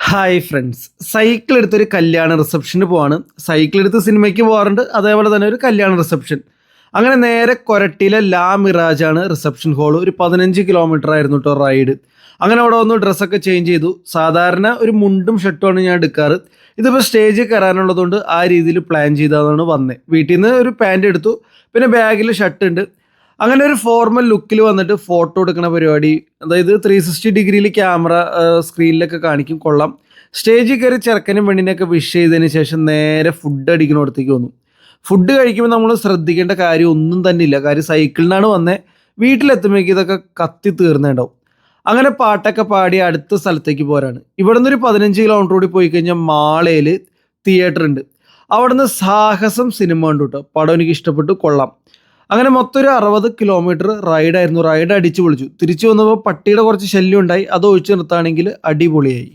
Hi friends, cycle എടുത്തൊരു കല്യാണ റിസപ്ഷന് പോവാണ്. സൈക്കിൾ എടുത്ത് സിനിമയ്ക്ക് പോകാറുണ്ട്, അതേപോലെ തന്നെ ഒരു കല്യാണ റിസപ്ഷൻ. അങ്ങനെ നേരെ കൊരട്ടിയിലെ ലാ മിറാജാണ് റിസപ്ഷൻ ഹോൾ. ഒരു 15 കിലോമീറ്റർ ആയിരുന്നു കേട്ടോ റൈഡ്. അങ്ങനെ അവിടെ വന്ന് ഡ്രസ്സൊക്കെ ചേഞ്ച് ചെയ്തു. സാധാരണ ഒരു മുണ്ടും ഷർട്ടുമാണ് ഞാൻ എടുക്കാറ്. ഇതിപ്പോൾ സ്റ്റേജിൽ കയറാനുള്ളതുകൊണ്ട് ആ രീതിയിൽ പ്ലാൻ ചെയ്തതാണ് വന്നത്. വീട്ടിൽ നിന്ന് ഒരു പാൻറ് എടുത്തു, പിന്നെ ബാഗിൽ ഷർട്ട് ഉണ്ട്. അങ്ങനെ ഒരു ഫോർമൽ ലുക്കിൽ വന്നിട്ട് ഫോട്ടോ എടുക്കുന്ന പരിപാടി, അതായത് 360 ഡിഗ്രിയിൽ ക്യാമറ സ്ക്രീനിലൊക്കെ കാണിക്കും, കൊള്ളാം. സ്റ്റേജിൽ കയറി ചെറുക്കനും പെണ്ണിനെയൊക്കെ വിഷ് ചെയ്തതിന് ശേഷം നേരെ ഫുഡ് അടിക്കുന്നിടത്തേക്ക് വന്നു. ഫുഡ് കഴിക്കുമ്പോൾ നമ്മൾ ശ്രദ്ധിക്കേണ്ട കാര്യം ഒന്നും തന്നെ ഇല്ല. കാര്യം സൈക്കിളിനാണ് വന്നത്. വീട്ടിലെത്തുമ്പോഴേക്കും ഇതൊക്കെ കത്തി തീർന്നുണ്ടാവും. അങ്ങനെ പാട്ടൊക്കെ പാടി അടുത്ത സ്ഥലത്തേക്ക് പോരാണ്. ഇവിടെ നിന്നൊരു 15 കിലോമീറ്റർ കൂടി പോയി കഴിഞ്ഞാൽ മാളയിൽ തിയേറ്റർ ഉണ്ട്. അവിടുന്ന് സാഹസം സിനിമ കണ്ടു കേട്ടോ. പടം എനിക്ക് ഇഷ്ടപ്പെട്ടു, കൊള്ളാം. അങ്ങനെ മൊത്തം ഒരു 60 കിലോമീറ്റർ റൈഡായിരുന്നു. റൈഡ് അടിച്ചു പൊളിച്ചു. തിരിച്ചു വന്നപ്പോൾ പട്ടിയുടെ കുറച്ച് ശല്യം ഉണ്ടായി. അത് ഒഴിച്ചു നിർത്താണെങ്കിൽ അടിപൊളിയായി.